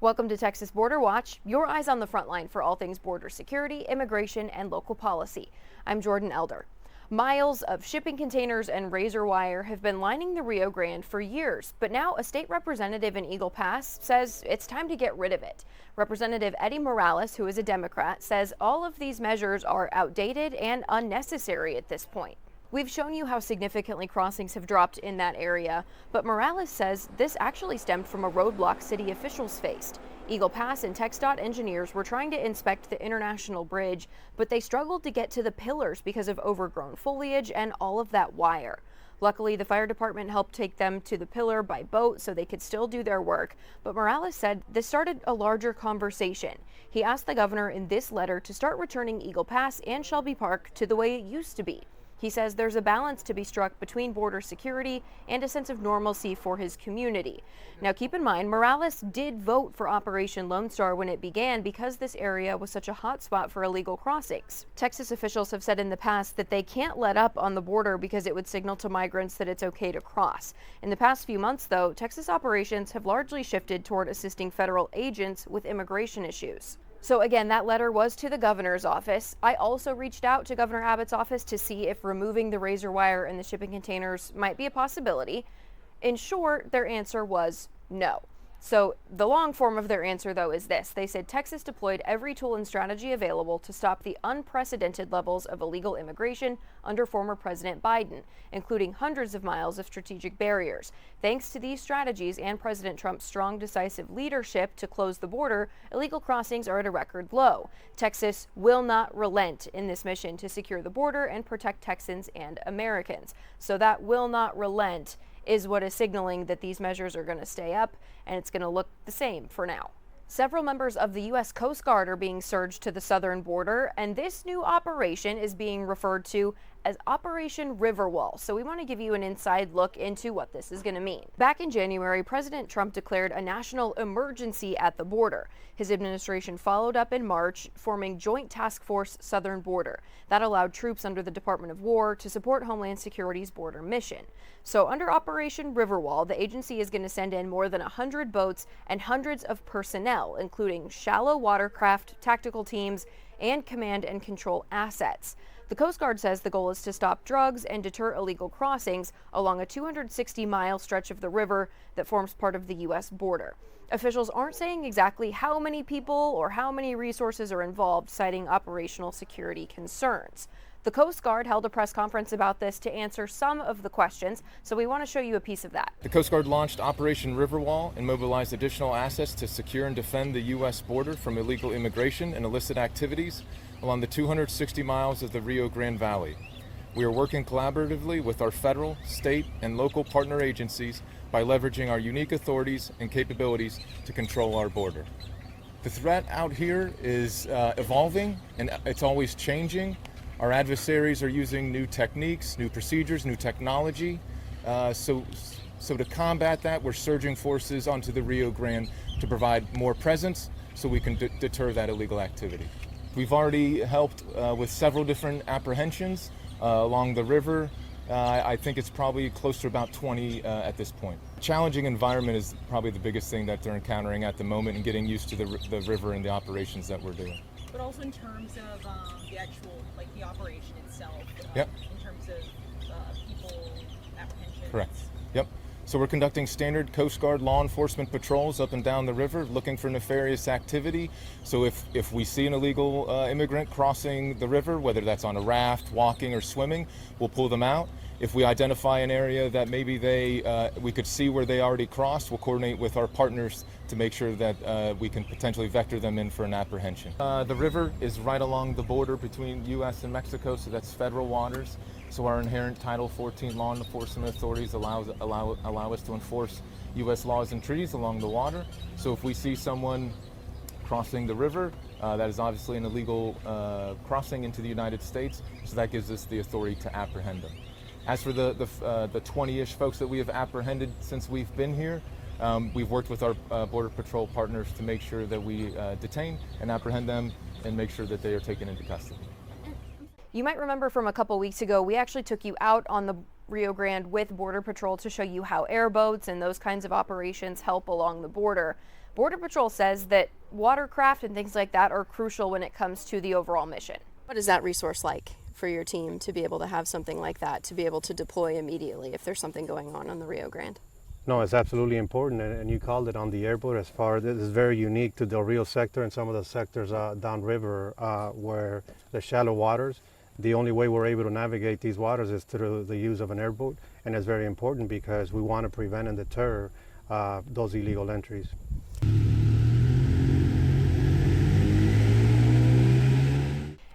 Welcome to Texas Border Watch, your eyes on the front line for all things border security, immigration, and local policy. I'm Jordan Elder. Miles of shipping containers and razor wire have been lining the Rio Grande for years, but now a state representative in Eagle Pass says it's time to get rid of it. Representative Eddie Morales, who is a Democrat, says all of these measures are outdated and unnecessary at this point. We've shown you how significantly crossings have dropped in that area, but Morales says this actually stemmed from a roadblock city officials faced. Eagle Pass and TxDOT engineers were trying to inspect the international bridge, but they struggled to get to the pillars because of overgrown foliage and all of that wire. Luckily, the fire department helped take them to the pillar by boat so they could still do their work, but Morales said this started a larger conversation. He asked the governor in this letter to start returning Eagle Pass and Shelby Park to the way it used to be. He says there's a balance to be struck between border security and a sense of normalcy for his community. Now, keep in mind, Morales did vote for Operation Lone Star when it began because this area was such a hot spot for illegal crossings. Texas officials have said in the past that they can't let up on the border because it would signal to migrants that it's okay to cross. In the past few months, though, Texas operations have largely shifted toward assisting federal agents with immigration issues. So again, that letter was to the governor's office. I also reached out to Governor Abbott's office to see if removing the razor wire and the shipping containers might be a possibility. In short, their answer was no. So the long form of their answer, though, is this. They said Texas deployed every tool and strategy available to stop the unprecedented levels of illegal immigration under former President Biden, including hundreds of miles of strategic barriers. Thanks to these strategies and President Trump's strong, decisive leadership to close the border, illegal crossings are at a record low. Texas will not relent in this mission to secure the border and protect Texans and Americans. So that will not relent is what is signaling that these measures are going to stay up, and it's going to look the same for now. Several members of the U.S. Coast Guard are being surged to the southern border, and this new operation is being referred to as Operation Riverwall. So we want to give you an inside look into what this is going to mean. Back in January, President Trump declared a national emergency at the border. His administration followed up in March, forming Joint Task Force Southern Border. That allowed troops under the Department of War to support Homeland Security's border mission. So under Operation Riverwall, the agency is going to send in more than 100 boats and hundreds of personnel, including shallow watercraft, tactical teams, and command and control assets. The Coast Guard says the goal is to stop drugs and deter illegal crossings along a 260-mile stretch of the river that forms part of the U.S. border. Officials aren't saying exactly how many people or how many resources are involved, citing operational security concerns. The Coast Guard held a press conference about this to answer some of the questions, so we want to show you a piece of that. The Coast Guard launched Operation Riverwall and mobilized additional assets to secure and defend the U.S. border from illegal immigration and illicit activities along the 260 miles of the Rio Grande Valley. We are working collaboratively with our federal, state, and local partner agencies by leveraging our unique authorities and capabilities to control our border. The threat out here is evolving, and it's always changing. Our adversaries are using new techniques, new procedures, new technology. So to combat that, we're surging forces onto the Rio Grande to provide more presence so we can deter that illegal activity. We've already helped with several different apprehensions along the river. I think it's probably close to about 20 at this point. Challenging environment is probably the biggest thing that they're encountering at the moment, and getting used to the river and the operations that we're doing. But also in terms of the actual, like the operation itself, Yep. In terms of people apprehension. Correct. Yep. So we're conducting standard Coast Guard law enforcement patrols up and down the river, looking for nefarious activity. So if we see an illegal immigrant crossing the river, whether that's on a raft, walking, or swimming, we'll pull them out. If we identify an area that maybe we could see where they already crossed, we'll coordinate with our partners to make sure that we can potentially vector them in for an apprehension. The river is right along the border between U.S. and Mexico, so that's federal waters. So our inherent Title 14 law enforcement authorities allow us to enforce U.S. laws and treaties along the water. So if we see someone crossing the river, that is obviously an illegal crossing into the United States, so that gives us the authority to apprehend them. As for the 20-ish folks that we have apprehended since we've been here, we've worked with our Border Patrol partners to make sure that we detain and apprehend them and make sure that they are taken into custody. You might remember from a couple weeks ago, we actually took you out on the Rio Grande with Border Patrol to show you how airboats and those kinds of operations help along the border. Border Patrol says that watercraft and things like that are crucial when it comes to the overall mission. What is that resource like for your team to be able to have something like that, to be able to deploy immediately if there's something going on the Rio Grande? No, it's absolutely important, and you called it on the airport. As far as this is very unique to the Rio sector and some of the sectors downriver where the shallow waters. The only way we're able to navigate these waters is through the use of an airboat, and it's very important because we want to prevent and deter those illegal entries.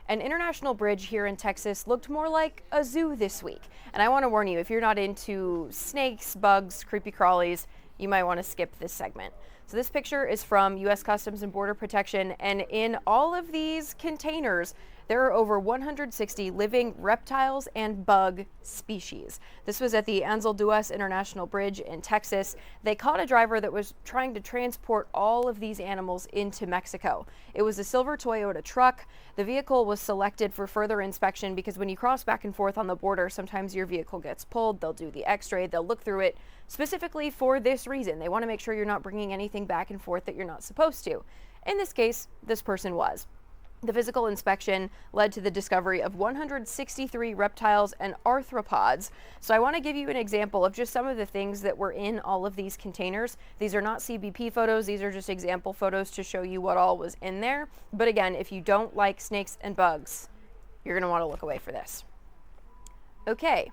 An international bridge here in Texas looked more like a zoo this week. And I want to warn you, if you're not into snakes, bugs, creepy crawlies, you might want to skip this segment. So this picture is from U.S. Customs and Border Protection, and in all of these containers, there are over 160 living reptiles and bug species. This was at the Anzalduas International Bridge in Texas. They caught a driver that was trying to transport all of these animals into Mexico. It was a silver Toyota truck. The vehicle was selected for further inspection because when you cross back and forth on the border, sometimes your vehicle gets pulled. They'll do the x-ray, they'll look through it specifically for this reason. They want to make sure you're not bringing anything back and forth that you're not supposed to. In this case, this person was. The physical inspection led to the discovery of 163 reptiles and arthropods. So I want to give you an example of just some of the things that were in all of these containers. These are not CBP photos. These are just example photos to show you what all was in there. But again, if you don't like snakes and bugs, you're going to want to look away for this. Okay,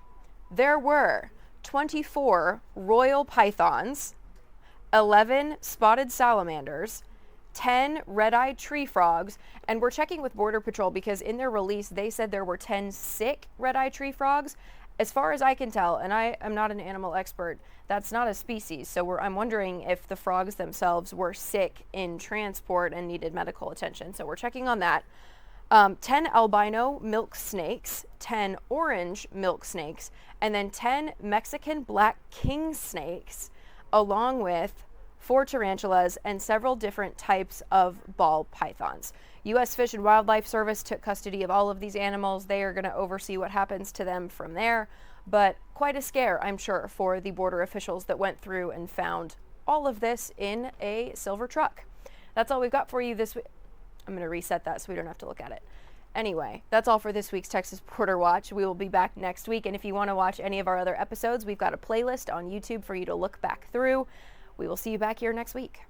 there were 24 royal pythons, 11 spotted salamanders, 10 red-eyed tree frogs, and we're checking with Border Patrol because in their release they said there were 10 sick red-eyed tree frogs. As far as I can tell, and I am not an animal expert, that's not a species, so I'm wondering if the frogs themselves were sick in transport and needed medical attention, so we're checking on that. 10 albino milk snakes, 10 orange milk snakes, and then 10 Mexican black king snakes, along with 4 tarantulas and several different types of ball pythons. U.S. Fish and Wildlife Service took custody of all of these animals. They are going to oversee what happens to them from there, but quite a scare, I'm sure, for the border officials that went through and found all of this in a silver truck. That's all we've got for you this week. I'm going to reset that so we don't have to look at it. Anyway, that's all for this week's Texas Border Watch. We will be back next week, and if you want to watch any of our other episodes, we've got a playlist on YouTube for you to look back through. We will see you back here next week.